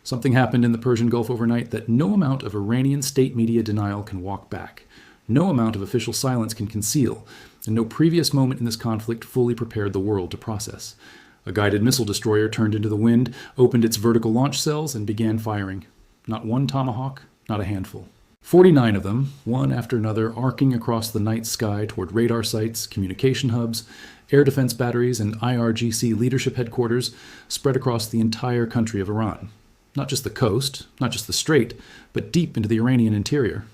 Something happened in the Persian Gulf overnight that no amount of Iranian state media denial can walk back. No amount of official silence can conceal, and no previous moment in this conflict fully prepared the world to process. A guided missile destroyer turned into the wind, opened its vertical launch cells, and began firing. Not one Tomahawk, not a handful. 49 of them, one after another, arcing across the night sky toward radar sites, communication hubs, air defense batteries, and IRGC leadership headquarters spread across the entire country of Iran. Not just the coast, not just the strait, but deep into the Iranian interior.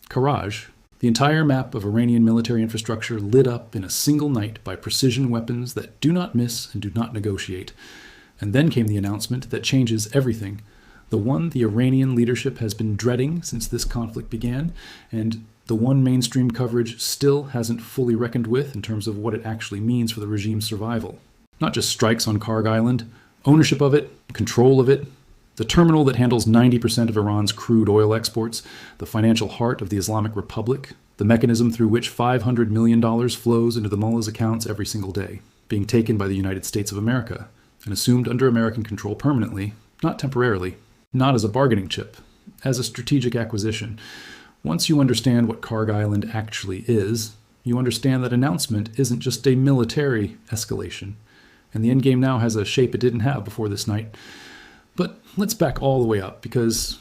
Karaj, the entire map of Iranian military infrastructure lit up in a single night by precision weapons that do not miss and do not negotiate. And then came the announcement that changes everything. The one the Iranian leadership has been dreading since this conflict began, and the one mainstream coverage still hasn't fully reckoned with in terms of what it actually means for the regime's survival. Not just strikes on Karg Island, ownership of it, control of it, the terminal that handles 90% of Iran's crude oil exports, the financial heart of the Islamic Republic, the mechanism through which $500 million flows into the mullah's accounts every single day, being taken by the United States of America and assumed under American control permanently, not temporarily, not as a bargaining chip, as a strategic acquisition. Once you understand what Karg Island actually is, you understand that announcement isn't just a military escalation, and the endgame now has a shape it didn't have before this night. But let's back all the way up, because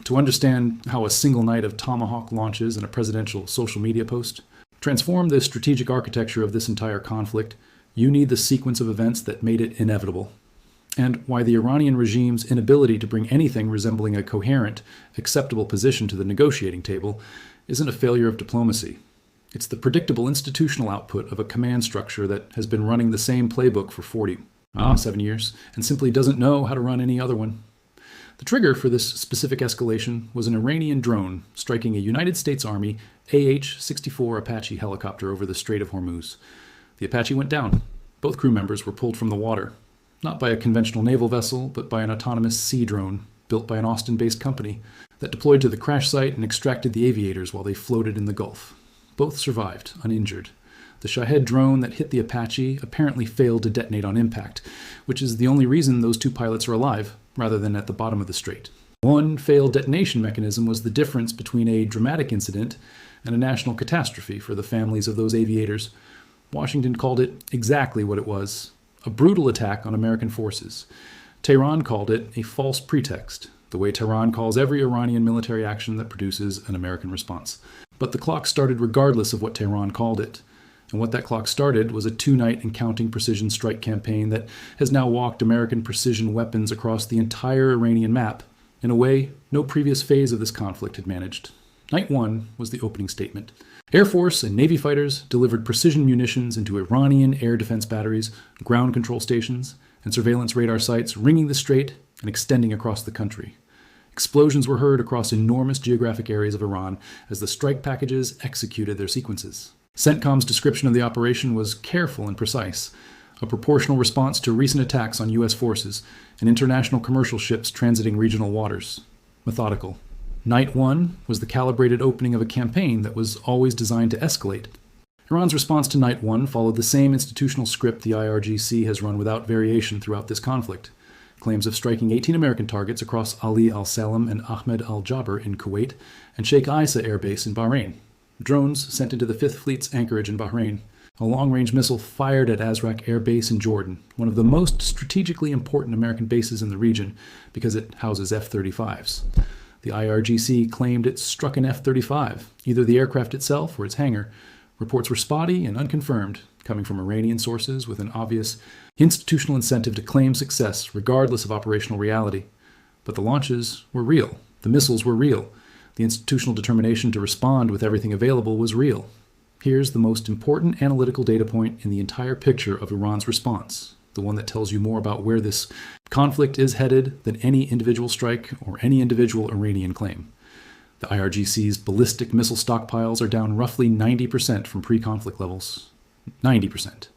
to understand how a single night of Tomahawk launches and a presidential social media post transform the strategic architecture of this entire conflict, you need the sequence of events that made it inevitable, and why the Iranian regime's inability to bring anything resembling a coherent, acceptable position to the negotiating table isn't a failure of diplomacy. It's the predictable institutional output of a command structure that has been running the same playbook for 7 years, and simply doesn't know how to run any other one. The trigger for this specific escalation was an Iranian drone striking a United States Army AH-64 Apache helicopter over the Strait of Hormuz. The Apache went down. Both crew members were pulled from the water, not by a conventional naval vessel, but by an autonomous sea drone built by an Austin-based company that deployed to the crash site and extracted the aviators while they floated in the Gulf. Both survived, uninjured. The Shahed drone that hit the Apache apparently failed to detonate on impact, which is the only reason those two pilots are alive, rather than at the bottom of the strait. One failed detonation mechanism was the difference between a dramatic incident and a national catastrophe for the families of those aviators. Washington called it exactly what it was: a brutal attack on American forces. Tehran called it a false pretext, the way Tehran calls every Iranian military action that produces an American response. But the clock started regardless of what Tehran called it. And what that clock started was a 2-night and counting precision strike campaign that has now walked American precision weapons across the entire Iranian map in a way no previous phase of this conflict had managed. Night 1 was the opening statement. Air Force and Navy fighters delivered precision munitions into Iranian air defense batteries, ground control stations, and surveillance radar sites ringing the strait and extending across the country. Explosions were heard across enormous geographic areas of Iran as the strike packages executed their sequences. CENTCOM's description of the operation was careful and precise, a proportional response to recent attacks on U.S. forces and international commercial ships transiting regional waters. Methodical. Night 1 was the calibrated opening of a campaign that was always designed to escalate. Iran's response to Night 1 followed the same institutional script the IRGC has run without variation throughout this conflict. Claims of striking 18 American targets across Ali al-Salam and Ahmed al-Jaber in Kuwait and Sheikh Isa Air Base in Bahrain. Drones sent into the 5th Fleet's anchorage in Bahrain. A long-range missile fired at Azraq Air Base in Jordan, one of the most strategically important American bases in the region because it houses F-35s. The IRGC claimed it struck an F-35, either the aircraft itself or its hangar. Reports were spotty and unconfirmed, coming from Iranian sources with an obvious institutional incentive to claim success regardless of operational reality. But the launches were real. The missiles were real. The institutional determination to respond with everything available was real. Here's the most important analytical data point in the entire picture of Iran's response, the one that tells you more about where this conflict is headed than any individual strike or any individual Iranian claim. The IRGC's ballistic missile stockpiles are down roughly 90% from pre-conflict levels. 90%.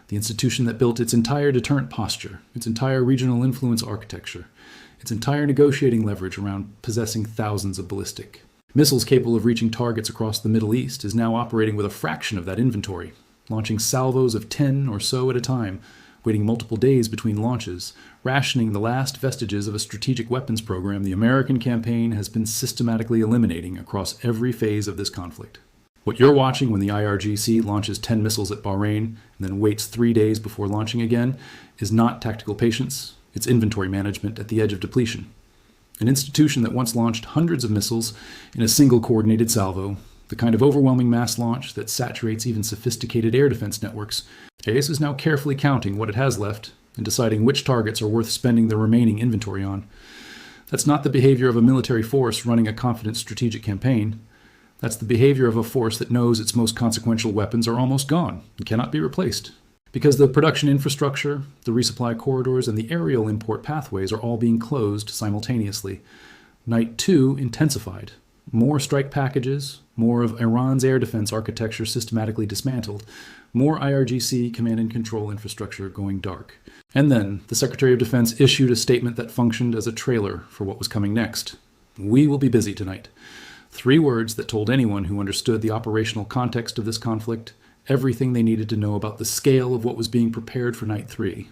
The institution that built its entire deterrent posture, its entire regional influence architecture, its entire negotiating leverage around possessing thousands of ballistic missiles capable of reaching targets across the Middle East, is now operating with a fraction of that inventory, launching salvos of 10 or so at a time, waiting multiple days between launches, rationing the last vestiges of a strategic weapons program the American campaign has been systematically eliminating across every phase of this conflict. What you're watching when the IRGC launches 10 missiles at Bahrain and then waits 3 days before launching again is not tactical patience, it's inventory management at the edge of depletion. An institution that once launched hundreds of missiles in a single coordinated salvo, the kind of overwhelming mass launch that saturates even sophisticated air defense networks, ACE is now carefully counting what it has left and deciding which targets are worth spending the remaining inventory on. That's not the behavior of a military force running a confident strategic campaign. That's the behavior of a force that knows its most consequential weapons are almost gone and cannot be replaced. Because the production infrastructure, the resupply corridors, and the aerial import pathways are all being closed simultaneously. Night 2 intensified. More strike packages, more of Iran's air defense architecture systematically dismantled, more IRGC command and control infrastructure going dark. And then the Secretary of Defense issued a statement that functioned as a trailer for what was coming next. We will be busy tonight. 3 words that told anyone who understood the operational context of this conflict everything they needed to know about the scale of what was being prepared for Night 3.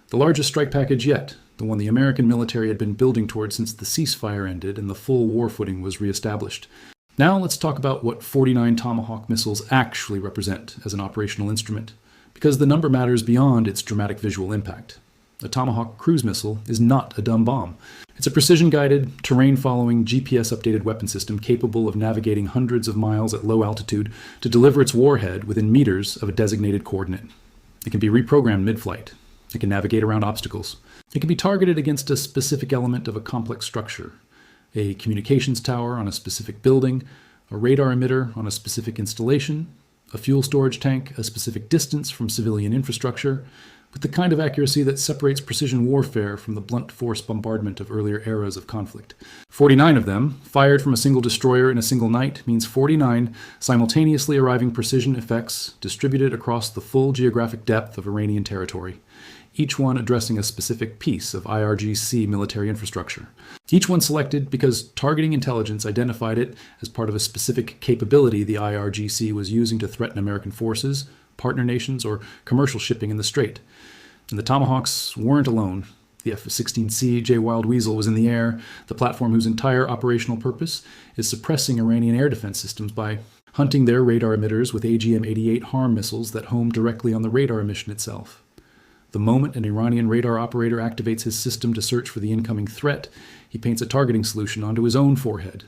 The largest strike package yet, the one the American military had been building toward since the ceasefire ended and the full war footing was reestablished. Now let's talk about what 49 Tomahawk missiles actually represent as an operational instrument, because the number matters beyond its dramatic visual impact. A Tomahawk cruise missile is not a dumb bomb. It's a precision-guided, terrain-following, GPS-updated weapon system capable of navigating hundreds of miles at low altitude to deliver its warhead within meters of a designated coordinate. It can be reprogrammed mid-flight. It can navigate around obstacles. It can be targeted against a specific element of a complex structure, a communications tower on a specific building, a radar emitter on a specific installation, a fuel storage tank a specific distance from civilian infrastructure, with the kind of accuracy that separates precision warfare from the blunt force bombardment of earlier eras of conflict. 49 of them, fired from a single destroyer in a single night, means 49 simultaneously arriving precision effects distributed across the full geographic depth of Iranian territory, each one addressing a specific piece of IRGC military infrastructure. Each one selected because targeting intelligence identified it as part of a specific capability the IRGC was using to threaten American forces, partner nations, or commercial shipping in the Strait. And the Tomahawks weren't alone. The F-16C J Wild Weasel was in the air, the platform whose entire operational purpose is suppressing Iranian air defense systems by hunting their radar emitters with AGM-88 HARM missiles that home directly on the radar emission itself. The moment an Iranian radar operator activates his system to search for the incoming threat, he paints a targeting solution onto his own forehead.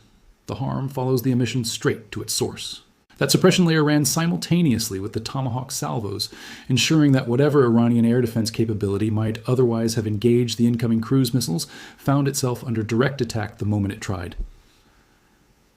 The HARM follows the emission straight to its source. That suppression layer ran simultaneously with the Tomahawk salvos, ensuring that whatever Iranian air defense capability might otherwise have engaged the incoming cruise missiles found itself under direct attack the moment it tried.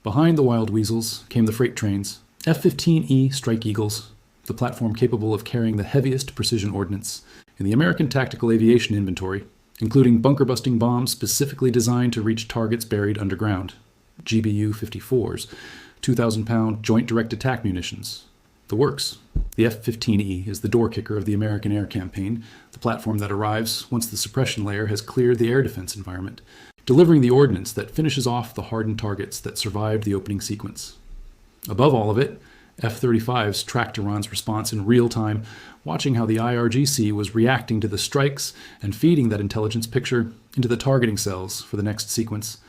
Behind the Wild Weasels came the freight trains, F-15E Strike Eagles, the platform capable of carrying the heaviest precision ordnance in the American tactical aviation inventory, including bunker-busting bombs specifically designed to reach targets buried underground, GBU-54s, 2,000-pound joint direct attack munitions. The works. The F-15E is the door kicker of the American air campaign, the platform that arrives once the suppression layer has cleared the air defense environment, delivering the ordnance that finishes off the hardened targets that survived the opening sequence. Above all of it, F-35s tracked Iran's response in real time, watching how the IRGC was reacting to the strikes and feeding that intelligence picture into the targeting cells for the next sequence.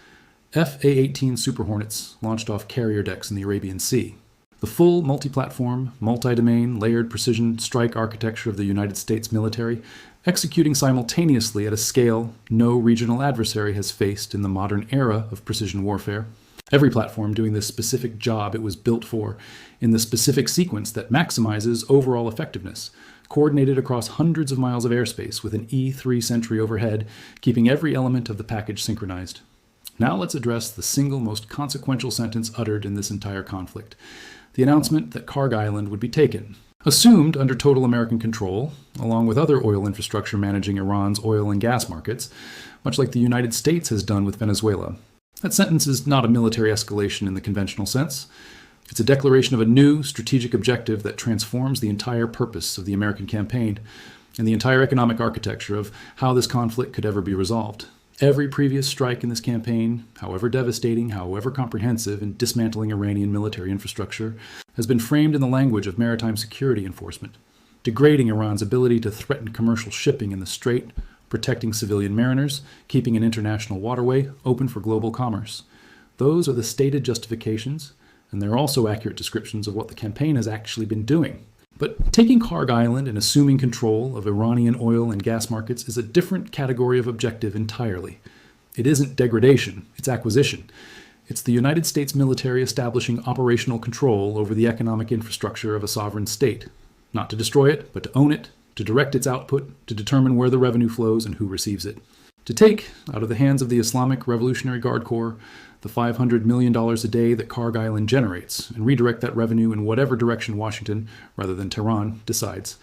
F-A-18 Super Hornets launched off carrier decks in the Arabian Sea. The full multi-platform, multi-domain, layered precision strike architecture of the United States military, executing simultaneously at a scale no regional adversary has faced in the modern era of precision warfare. Every platform doing this specific job it was built for, in the specific sequence that maximizes overall effectiveness, coordinated across hundreds of miles of airspace with an E-3 sentry overhead, keeping every element of the package synchronized. Now let's address the single most consequential sentence uttered in this entire conflict, the announcement that Karg Island would be taken, assumed under total American control, along with other oil infrastructure managing Iran's oil and gas markets, much like the United States has done with Venezuela. That sentence is not a military escalation in the conventional sense. It's a declaration of a new strategic objective that transforms the entire purpose of the American campaign and the entire economic architecture of how this conflict could ever be resolved. Every previous strike in this campaign, however devastating, however comprehensive in dismantling Iranian military infrastructure, has been framed in the language of maritime security enforcement, degrading Iran's ability to threaten commercial shipping in the Strait, protecting civilian mariners, keeping an international waterway open for global commerce. Those are the stated justifications, and they're also accurate descriptions of what the campaign has actually been doing. But taking Karg Island and assuming control of Iranian oil and gas markets is a different category of objective entirely. It isn't degradation, it's acquisition. It's the United States military establishing operational control over the economic infrastructure of a sovereign state. Not to destroy it, but to own it, to direct its output, to determine where the revenue flows and who receives it. To take, out of the hands of the Islamic Revolutionary Guard Corps, the $500 million a day that Karg Island generates, and redirect that revenue in whatever direction Washington, rather than Tehran, decides.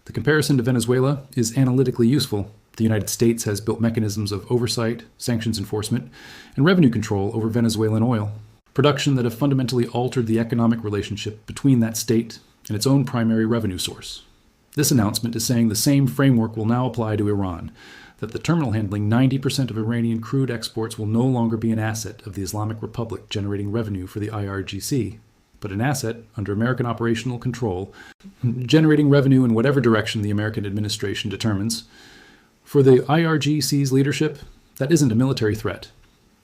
The comparison to Venezuela is analytically useful. The United States has built mechanisms of oversight, sanctions enforcement, and revenue control over Venezuelan oil, production that have fundamentally altered the economic relationship between that state and its own primary revenue source. This announcement is saying the same framework will now apply to Iran, that the terminal handling 90% of Iranian crude exports will no longer be an asset of the Islamic Republic generating revenue for the IRGC, but an asset under American operational control, generating revenue in whatever direction the American administration determines. For the IRGC's leadership, that isn't a military threat.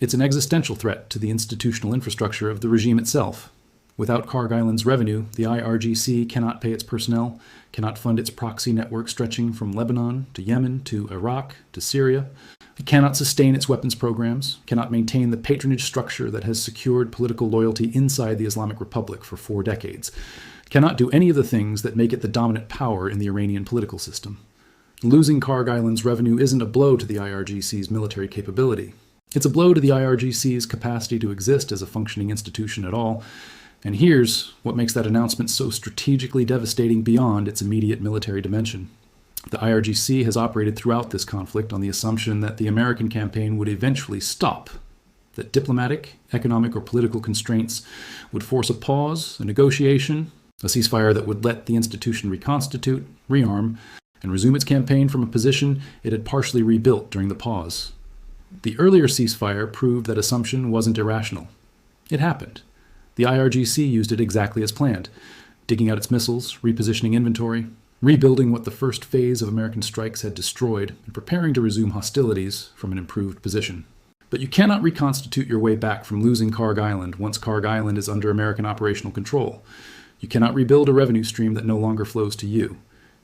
It's an existential threat to the institutional infrastructure of the regime itself. Without Karg Island's revenue, the IRGC cannot pay its personnel, cannot fund its proxy network stretching from Lebanon to Yemen to Iraq to Syria. It cannot sustain its weapons programs, cannot maintain the patronage structure that has secured political loyalty inside the Islamic Republic for 4 decades, cannot do any of the things that make it the dominant power in the Iranian political system. Losing Karg Island's revenue isn't a blow to the IRGC's military capability. It's a blow to the IRGC's capacity to exist as a functioning institution at all. And here's what makes that announcement so strategically devastating beyond its immediate military dimension. The IRGC has operated throughout this conflict on the assumption that the American campaign would eventually stop, that diplomatic, economic, or political constraints would force a pause, a negotiation, a ceasefire that would let the institution reconstitute, rearm, and resume its campaign from a position it had partially rebuilt during the pause. The earlier ceasefire proved that assumption wasn't irrational. It happened. The IRGC used it exactly as planned, digging out its missiles, repositioning inventory, rebuilding what the first phase of American strikes had destroyed, and preparing to resume hostilities from an improved position. But you cannot reconstitute your way back from losing Karg Island once Karg Island is under American operational control. You cannot rebuild a revenue stream that no longer flows to you.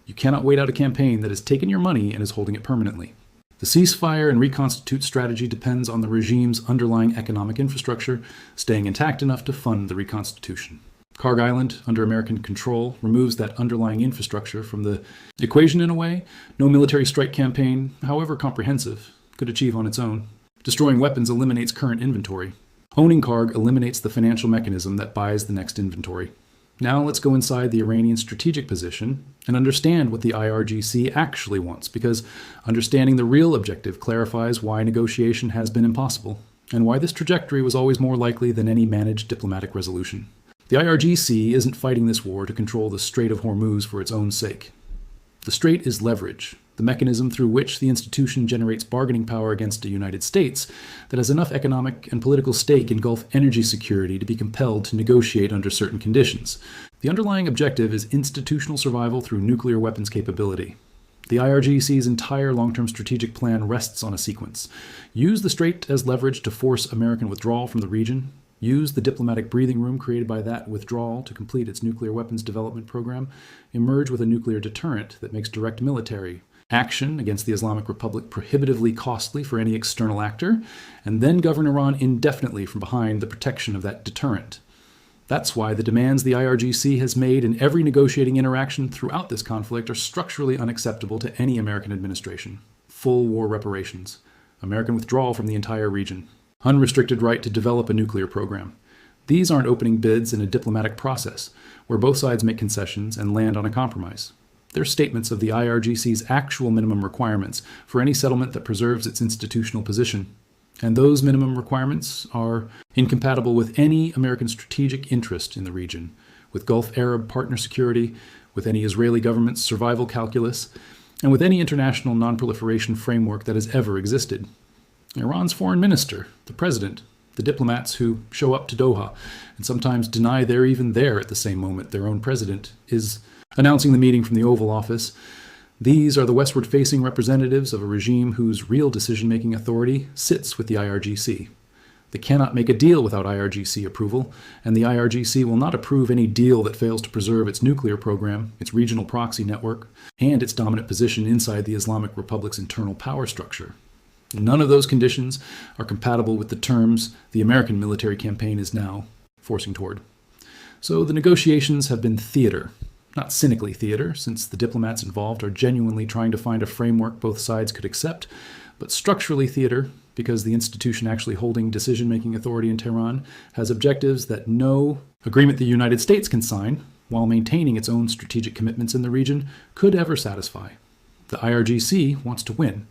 You cannot wait out a campaign that has taken your money and is holding it permanently. The ceasefire and reconstitute strategy depends on the regime's underlying economic infrastructure staying intact enough to fund the reconstitution. Karg Island, under American control, removes that underlying infrastructure from the equation in a way no military strike campaign, however comprehensive, could achieve on its own. Destroying weapons eliminates current inventory. Owning Karg eliminates the financial mechanism that buys the next inventory. Now let's go inside the Iranian strategic position and understand what the IRGC actually wants, because understanding the real objective clarifies why negotiation has been impossible, and why this trajectory was always more likely than any managed diplomatic resolution. The IRGC isn't fighting this war to control the Strait of Hormuz for its own sake. The strait is leverage, the mechanism through which the institution generates bargaining power against the United States that has enough economic and political stake in Gulf energy security to be compelled to negotiate under certain conditions. The underlying objective is institutional survival through nuclear weapons capability. The IRGC's entire long-term strategic plan rests on a sequence. Use the strait as leverage to force American withdrawal from the region. Use the diplomatic breathing room created by that withdrawal to complete its nuclear weapons development program. Emerge with a nuclear deterrent that makes direct military action against the Islamic Republic prohibitively costly for any external actor, and then govern Iran indefinitely from behind the protection of that deterrent. That's why the demands the IRGC has made in every negotiating interaction throughout this conflict are structurally unacceptable to any American administration. Full war reparations, American withdrawal from the entire region, unrestricted right to develop a nuclear program. These aren't opening bids in a diplomatic process, where both sides make concessions and land on a compromise. They're statements of the IRGC's actual minimum requirements for any settlement that preserves its institutional position. And those minimum requirements are incompatible with any American strategic interest in the region, with Gulf Arab partner security, with any Israeli government's survival calculus, and with any international non-proliferation framework that has ever existed. Iran's foreign minister, the president, the diplomats who show up to Doha and sometimes deny they're even there at the same moment their own president is Announcing the meeting from the Oval Office, these are the westward-facing representatives of a regime whose real decision-making authority sits with the IRGC. They cannot make a deal without IRGC approval, and the IRGC will not approve any deal that fails to preserve its nuclear program, its regional proxy network, and its dominant position inside the Islamic Republic's internal power structure. None of those conditions are compatible with the terms the American military campaign is now forcing toward. So the negotiations have been theater. Not cynically theater, since the diplomats involved are genuinely trying to find a framework both sides could accept, but structurally theater, because the institution actually holding decision-making authority in Tehran has objectives that no agreement the United States can sign, while maintaining its own strategic commitments in the region, could ever satisfy. The IRGC wants to win.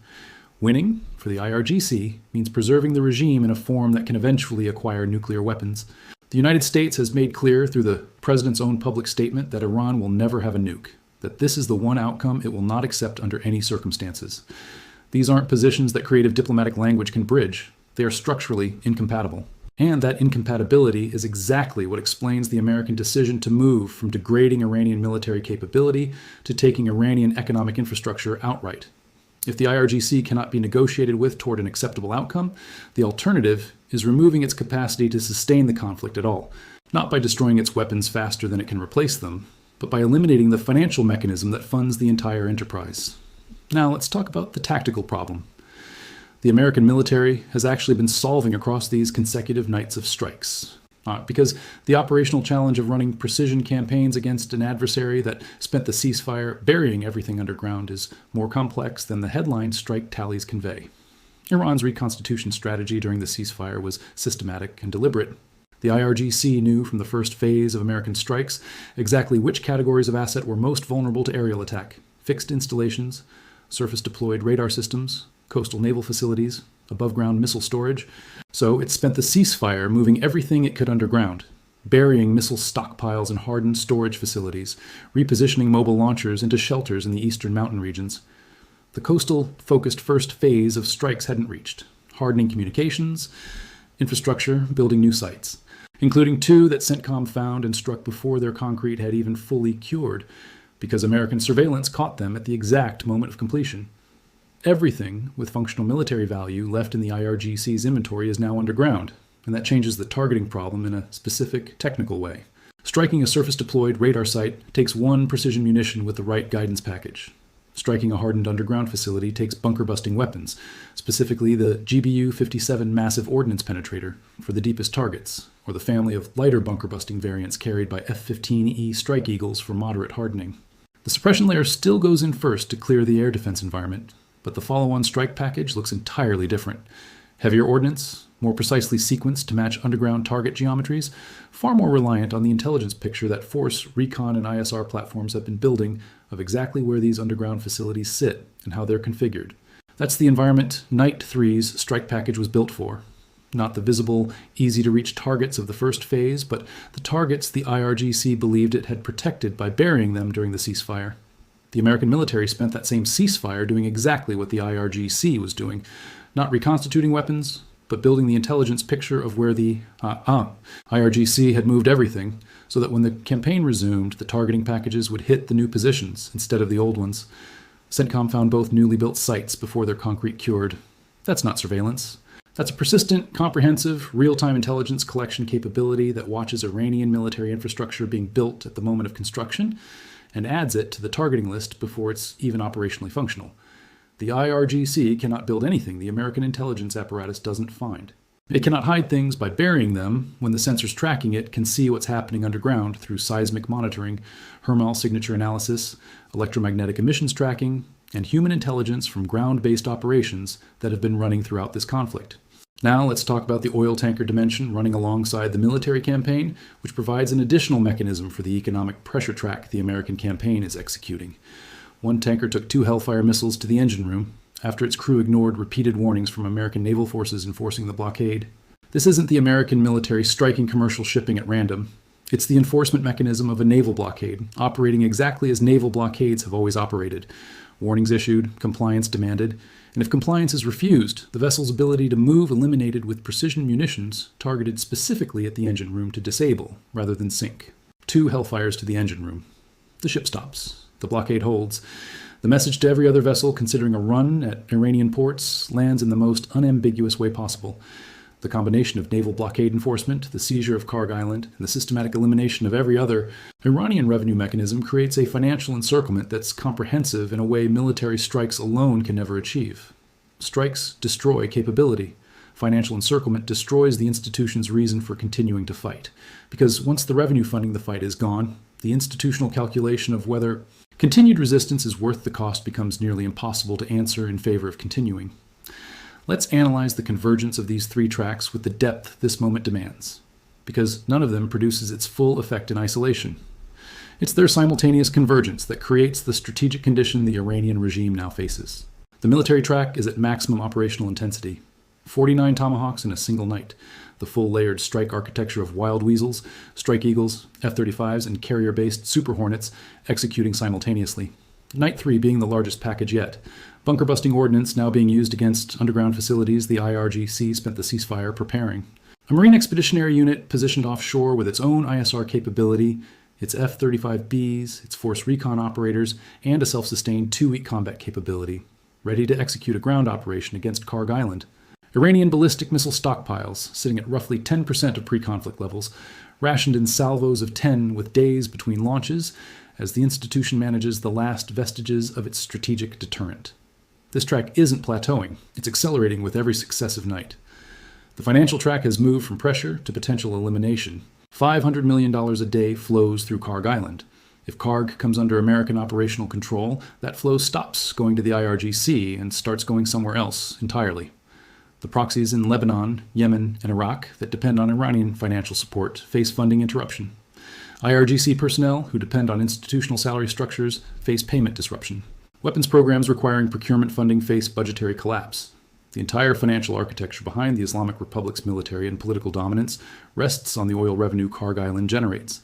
Winning, for the IRGC, means preserving the regime in a form that can eventually acquire nuclear weapons. The United States has made clear through the president's own public statement that Iran will never have a nuke, that this is the one outcome it will not accept under any circumstances. These aren't positions that creative diplomatic language can bridge. They are structurally incompatible. And that incompatibility is exactly what explains the American decision to move from degrading Iranian military capability to taking Iranian economic infrastructure outright. If the IRGC cannot be negotiated with toward an acceptable outcome, the alternative is removing its capacity to sustain the conflict at all, not by destroying its weapons faster than it can replace them, but by eliminating the financial mechanism that funds the entire enterprise. Now let's talk about the tactical problem. The American military has actually been solving across these consecutive nights of strikes. Because the operational challenge of running precision campaigns against an adversary that spent the ceasefire burying everything underground is more complex than the headline strike tallies convey. Iran's reconstitution strategy during the ceasefire was systematic and deliberate. The IRGC knew from the first phase of American strikes exactly which categories of asset were most vulnerable to aerial attack: fixed installations, surface-deployed radar systems, coastal naval facilities, above-ground missile storage. So it spent the ceasefire moving everything it could underground, burying missile stockpiles in hardened storage facilities, repositioning mobile launchers into shelters in the eastern mountain regions. The coastal-focused first phase of strikes hadn't reached, hardening communications, infrastructure, building new sites, including 2 that CENTCOM found and struck before their concrete had even fully cured, because American surveillance caught them at the exact moment of completion. Everything with functional military value left in the IRGC's inventory is now underground, and that changes the targeting problem in a specific technical way. Striking a surface-deployed radar site takes 1 precision munition with the right guidance package. Striking a hardened underground facility takes bunker-busting weapons, specifically the GBU-57 massive ordnance penetrator for the deepest targets, or the family of lighter bunker-busting variants carried by F-15E Strike Eagles for moderate hardening. The suppression layer still goes in first to clear the air defense environment, but the follow-on strike package looks entirely different. Heavier ordnance, more precisely sequenced to match underground target geometries, far more reliant on the intelligence picture that Force, Recon, and ISR platforms have been building of exactly where these underground facilities sit and how they're configured. That's the environment Night 3's strike package was built for. Not the visible, easy-to-reach targets of the first phase, but the targets the IRGC believed it had protected by burying them during the ceasefire. The American military spent that same ceasefire doing exactly what the IRGC was doing, not reconstituting weapons, but building the intelligence picture of where the IRGC had moved everything, so that when the campaign resumed, the targeting packages would hit the new positions instead of the old ones. CENTCOM found both newly built sites before their concrete cured. That's not surveillance. That's a persistent, comprehensive, real-time intelligence collection capability that watches Iranian military infrastructure being built at the moment of construction and adds it to the targeting list before it's even operationally functional. The IRGC cannot build anything the American intelligence apparatus doesn't find. It cannot hide things by burying them when the sensors tracking it can see what's happening underground through seismic monitoring, Hermal signature analysis, electromagnetic emissions tracking, and human intelligence from ground-based operations that have been running throughout this conflict. Now let's talk about the oil tanker dimension running alongside the military campaign, which provides an additional mechanism for the economic pressure track the American campaign is executing. 1 tanker took 2 Hellfire missiles to the engine room after its crew ignored repeated warnings from American naval forces enforcing the blockade. This isn't the American military striking commercial shipping at random. It's the enforcement mechanism of a naval blockade, operating exactly as naval blockades have always operated. Warnings issued, compliance demanded, and if compliance is refused, the vessel's ability to move eliminated with precision munitions targeted specifically at the engine room to disable rather than sink. 2 Hellfires to the engine room. The ship stops. The blockade holds. The message to every other vessel considering a run at Iranian ports lands in the most unambiguous way possible. The combination of naval blockade enforcement, the seizure of Karg Island, and the systematic elimination of every other Iranian revenue mechanism creates a financial encirclement that's comprehensive in a way military strikes alone can never achieve. Strikes destroy capability. Financial encirclement destroys the institution's reason for continuing to fight. Because once the revenue funding the fight is gone, the institutional calculation of whether continued resistance is worth the cost becomes nearly impossible to answer in favor of continuing. Let's analyze the convergence of these three tracks with the depth this moment demands, because none of them produces its full effect in isolation. It's their simultaneous convergence that creates the strategic condition the Iranian regime now faces. The military track is at maximum operational intensity. 49 Tomahawks in a single night, the full layered strike architecture of Wild Weasels, Strike Eagles, F-35s, and carrier-based Super Hornets executing simultaneously. Night 3 being the largest package yet. Bunker-busting ordnance now being used against underground facilities the IRGC spent the ceasefire preparing. A Marine Expeditionary Unit positioned offshore with its own ISR capability, its F-35Bs, its force recon operators, and a self-sustained 2-week combat capability, ready to execute a ground operation against Karg Island. Iranian ballistic missile stockpiles, sitting at roughly 10% of pre-conflict levels, rationed in salvos of 10 with days between launches, as the institution manages the last vestiges of its strategic deterrent. This track isn't plateauing, it's accelerating with every successive night. The financial track has moved from pressure to potential elimination. $500 million a day flows through Karg Island. If Karg comes under American operational control, that flow stops going to the IRGC and starts going somewhere else entirely. The proxies in Lebanon, Yemen, and Iraq that depend on Iranian financial support face funding interruption. IRGC personnel who depend on institutional salary structures face payment disruption. Weapons programs requiring procurement funding face budgetary collapse. The entire financial architecture behind the Islamic Republic's military and political dominance rests on the oil revenue Karg Island generates.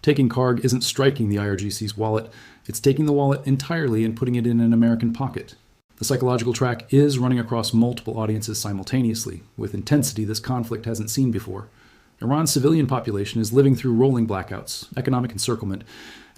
Taking Karg isn't striking the IRGC's wallet, it's taking the wallet entirely and putting it in an American pocket. The psychological track is running across multiple audiences simultaneously, with intensity this conflict hasn't seen before. Iran's civilian population is living through rolling blackouts, economic encirclement,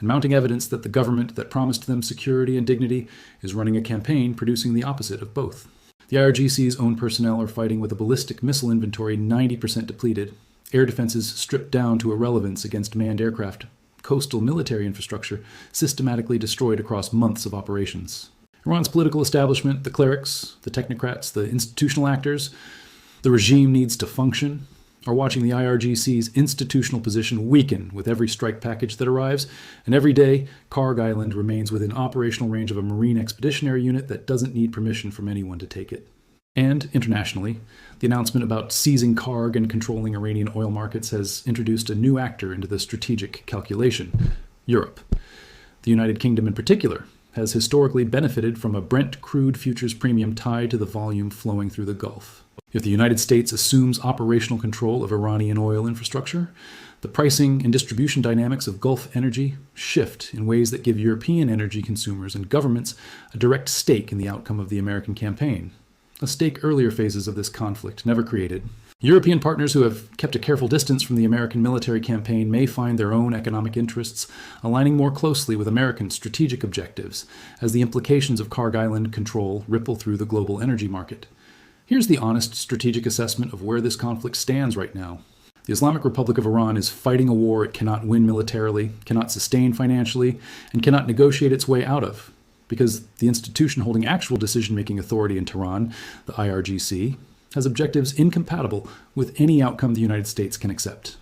and mounting evidence that the government that promised them security and dignity is running a campaign producing the opposite of both. The IRGC's own personnel are fighting with a ballistic missile inventory 90% depleted, air defenses stripped down to irrelevance against manned aircraft, coastal military infrastructure systematically destroyed across months of operations. Iran's political establishment, the clerics, the technocrats, the institutional actors, the regime needs to function, are watching the IRGC's institutional position weaken with every strike package that arrives, and every day, Karg Island remains within operational range of a Marine Expeditionary Unit that doesn't need permission from anyone to take it. And internationally, the announcement about seizing Karg and controlling Iranian oil markets has introduced a new actor into the strategic calculation: Europe. The United Kingdom in particular has historically benefited from a Brent crude futures premium tied to the volume flowing through the Gulf. If the United States assumes operational control of Iranian oil infrastructure, the pricing and distribution dynamics of Gulf energy shift in ways that give European energy consumers and governments a direct stake in the outcome of the American campaign, a stake earlier phases of this conflict never created. European partners who have kept a careful distance from the American military campaign may find their own economic interests aligning more closely with American strategic objectives as the implications of Karg Island control ripple through the global energy market. Here's the honest strategic assessment of where this conflict stands right now. The Islamic Republic of Iran is fighting a war it cannot win militarily, cannot sustain financially, and cannot negotiate its way out of, because the institution holding actual decision-making authority in Tehran, the IRGC, has objectives incompatible with any outcome the United States can accept.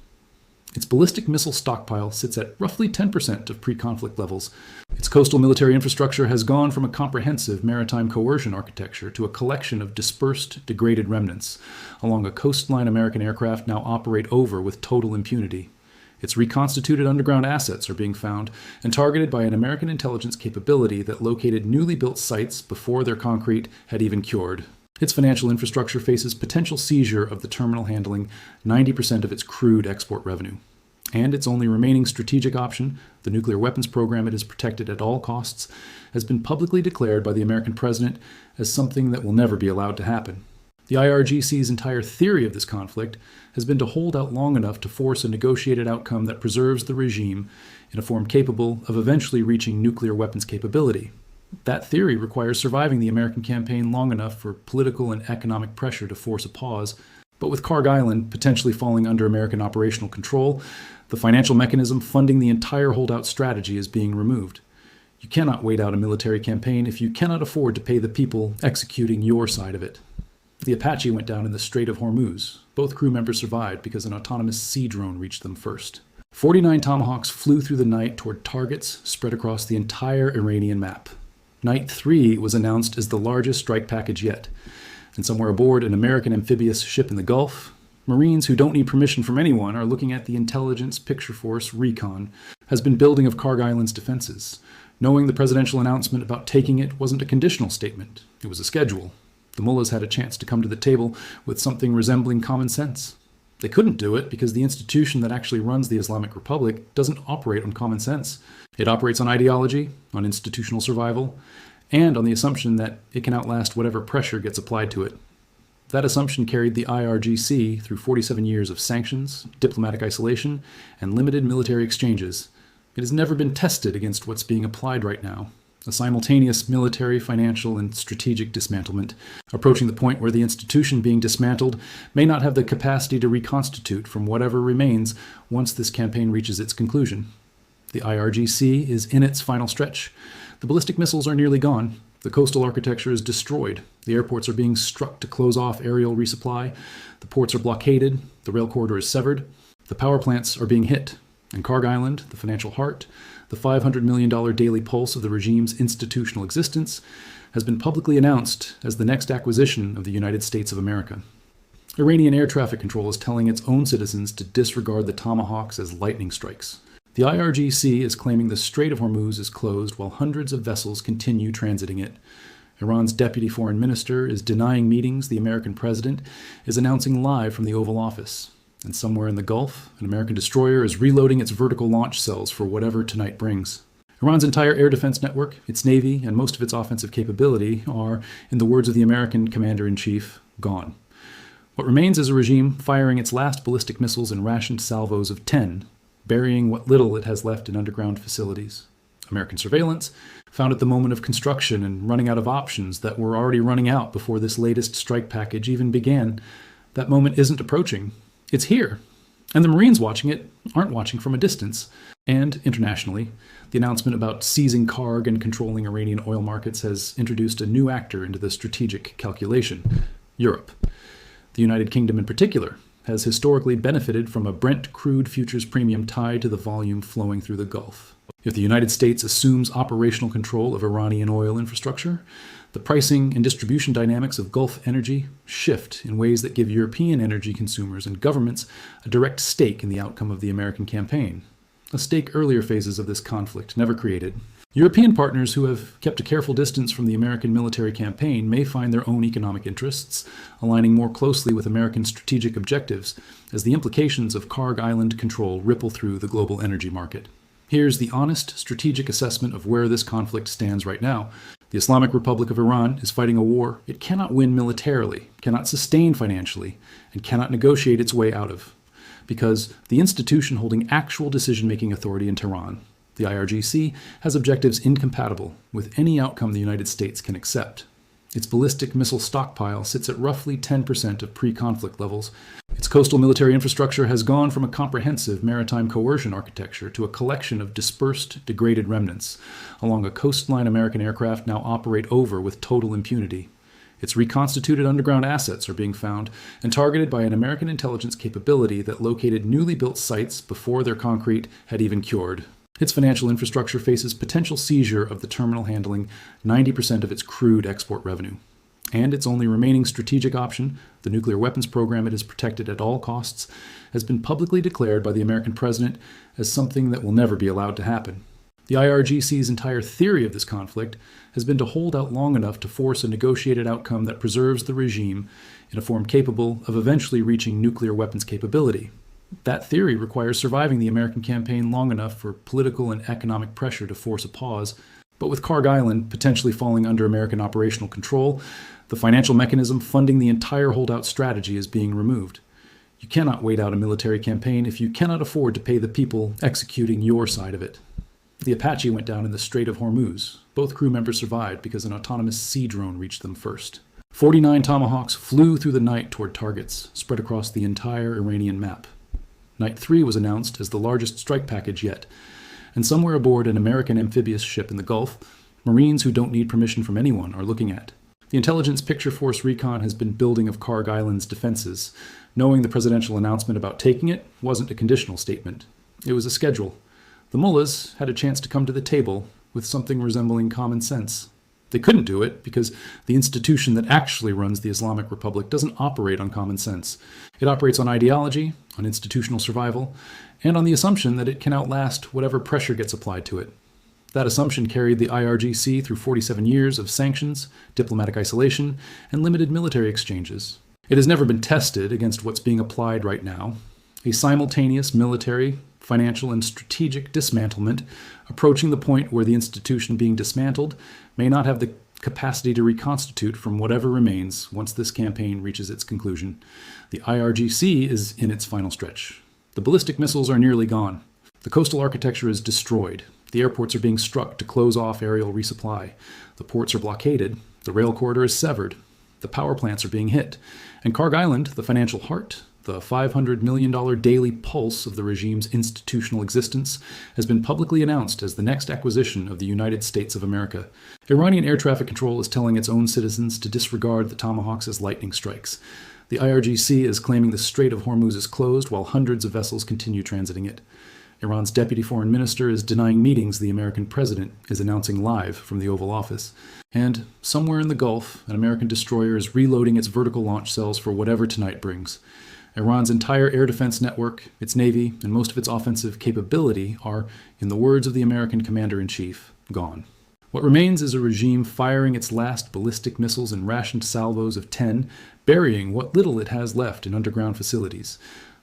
Its ballistic missile stockpile sits at roughly 10% of pre-conflict levels. Its coastal military infrastructure has gone from a comprehensive maritime coercion architecture to a collection of dispersed, degraded remnants, along a coastline American aircraft now operate over with total impunity. Its reconstituted underground assets are being found and targeted by an American intelligence capability that located newly built sites before their concrete had even cured. Its financial infrastructure faces potential seizure of the terminal handling 90% of its crude export revenue. And its only remaining strategic option, the nuclear weapons program it has protected at all costs, has been publicly declared by the American president as something that will never be allowed to happen. The IRGC's entire theory of this conflict has been to hold out long enough to force a negotiated outcome that preserves the regime in a form capable of eventually reaching nuclear weapons capability. That theory requires surviving the American campaign long enough for political and economic pressure to force a pause. But with Karg Island potentially falling under American operational control, the financial mechanism funding the entire holdout strategy is being removed. You cannot wait out a military campaign if you cannot afford to pay the people executing your side of it. The Apache went down in the Strait of Hormuz. Both crew members survived because an autonomous sea drone reached them first. 49 Tomahawks flew through the night toward targets spread across the entire Iranian map. Night 3 was announced as the largest strike package yet. And somewhere aboard an American amphibious ship in the Gulf, Marines who don't need permission from anyone are looking at the intelligence picture force recon has been building of Karg Island's defenses. Knowing the presidential announcement about taking it wasn't a conditional statement. It was a schedule. The mullahs had a chance to come to the table with something resembling common sense. They couldn't do it because the institution that actually runs the Islamic Republic doesn't operate on common sense. It operates on ideology, on institutional survival, and on the assumption that it can outlast whatever pressure gets applied to it. That assumption carried the IRGC through 47 years of sanctions, diplomatic isolation, and limited military exchanges. It has never been tested against what's being applied right now. A simultaneous military, financial, and strategic dismantlement, approaching the point where the institution being dismantled may not have the capacity to reconstitute from whatever remains once this campaign reaches its conclusion. The IRGC is in its final stretch. The ballistic missiles are nearly gone. The coastal architecture is destroyed. The airports are being struck to close off aerial resupply. The ports are blockaded. The rail corridor is severed. The power plants are being hit. And Karg Island, the financial heart, the $500 million daily pulse of the regime's institutional existence, has been publicly announced as the next acquisition of the United States of America. Iranian air traffic control is telling its own citizens to disregard the Tomahawks as lightning strikes. The IRGC is claiming the Strait of Hormuz is closed while hundreds of vessels continue transiting it. Iran's deputy foreign minister is denying meetings the American president is announcing live from the Oval Office. And somewhere in the Gulf, an American destroyer is reloading its vertical launch cells for whatever tonight brings. Iran's entire air defense network, its navy, and most of its offensive capability are, in the words of the American commander-in-chief, gone. What remains is a regime firing its last ballistic missiles in rationed salvos of 10, burying what little it has left in underground facilities. American surveillance, found at the moment of construction and running out of options that were already running out before this latest strike package even began. That moment isn't approaching. It's here. And the Marines watching it aren't watching from a distance. And internationally, the announcement about seizing Karg and controlling Iranian oil markets has introduced a new actor into the strategic calculation: Europe. The United Kingdom in particular has historically benefited from a Brent crude futures premium tied to the volume flowing through the Gulf. If the United States assumes operational control of Iranian oil infrastructure, the pricing and distribution dynamics of Gulf energy shift in ways that give European energy consumers and governments a direct stake in the outcome of the American campaign, a stake earlier phases of this conflict never created. European partners who have kept a careful distance from the American military campaign may find their own economic interests aligning more closely with American strategic objectives as the implications of Karg Island control ripple through the global energy market. Here's the honest, strategic assessment of where this conflict stands right now. The Islamic Republic of Iran is fighting a war it cannot win militarily, cannot sustain financially, and cannot negotiate its way out of, because the institution holding actual decision-making authority in Tehran, the IRGC, has objectives incompatible with any outcome the United States can accept. Its ballistic missile stockpile sits at roughly 10% of pre-conflict levels. Its coastal military infrastructure has gone from a comprehensive maritime coercion architecture to a collection of dispersed, degraded remnants. Along a coastline American aircraft now operate over with total impunity. Its reconstituted underground assets are being found and targeted by an American intelligence capability that located newly built sites before their concrete had even cured. Its financial infrastructure faces potential seizure of the terminal handling 90% of its crude export revenue. And its only remaining strategic option, the nuclear weapons program it has protected at all costs, has been publicly declared by the American president as something that will never be allowed to happen. The IRGC's entire theory of this conflict has been to hold out long enough to force a negotiated outcome that preserves the regime in a form capable of eventually reaching nuclear weapons capability. That theory requires surviving the American campaign long enough for political and economic pressure to force a pause. But with Karg Island potentially falling under American operational control, The financial mechanism funding the entire holdout strategy is being removed. You cannot wait out a military campaign if you cannot afford to pay the people executing your side of it. The Apache went down in the Strait of Hormuz. Both crew members survived because an autonomous sea drone reached them first. 49 Tomahawks flew through the night toward targets, spread across the entire Iranian map. Night 3 was announced as the largest strike package yet, and somewhere aboard an American amphibious ship in the Gulf, Marines who don't need permission from anyone are looking at. The Intelligence Picture Force recon has been building of Karg Island's defenses. Knowing the presidential announcement about taking it wasn't a conditional statement. It was a schedule. The mullahs had a chance to come to the table with something resembling common sense. They couldn't do it because the institution that actually runs the Islamic Republic doesn't operate on common sense. It operates on ideology, on institutional survival, and on the assumption that it can outlast whatever pressure gets applied to it. That assumption carried the IRGC through 47 years of sanctions, diplomatic isolation, and limited military exchanges. It has never been tested against what's being applied right now: a simultaneous military, financial, and strategic dismantlement, approaching the point where the institution being dismantled may not have the capacity to reconstitute from whatever remains once this campaign reaches its conclusion. The IRGC is in its final stretch. The ballistic missiles are nearly gone. The coastal architecture is destroyed. The airports are being struck to close off aerial resupply. The ports are blockaded. The rail corridor is severed. The power plants are being hit. And Karg Island, the financial heart, the $500 million daily pulse of the regime's institutional existence, has been publicly announced as the next acquisition of the United States of America. Iranian air traffic control is telling its own citizens to disregard the Tomahawks as lightning strikes. The IRGC is claiming the Strait of Hormuz is closed while hundreds of vessels continue transiting it. Iran's deputy foreign minister is denying meetings the American president is announcing live from the Oval Office. And somewhere in the Gulf, an American destroyer is reloading its vertical launch cells for whatever tonight brings. Iran's entire air defense network, its navy, and most of its offensive capability are, in the words of the American commander-in-chief, gone. What remains is a regime firing its last ballistic missiles in rationed salvos of 10, burying what little it has left in underground facilities.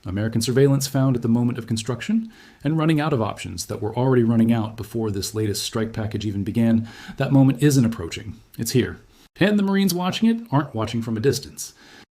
American surveillance found at the moment of construction, and running out of options that were already running out before this latest strike package even began. That moment isn't approaching. It's here. And the Marines watching it aren't watching from a distance.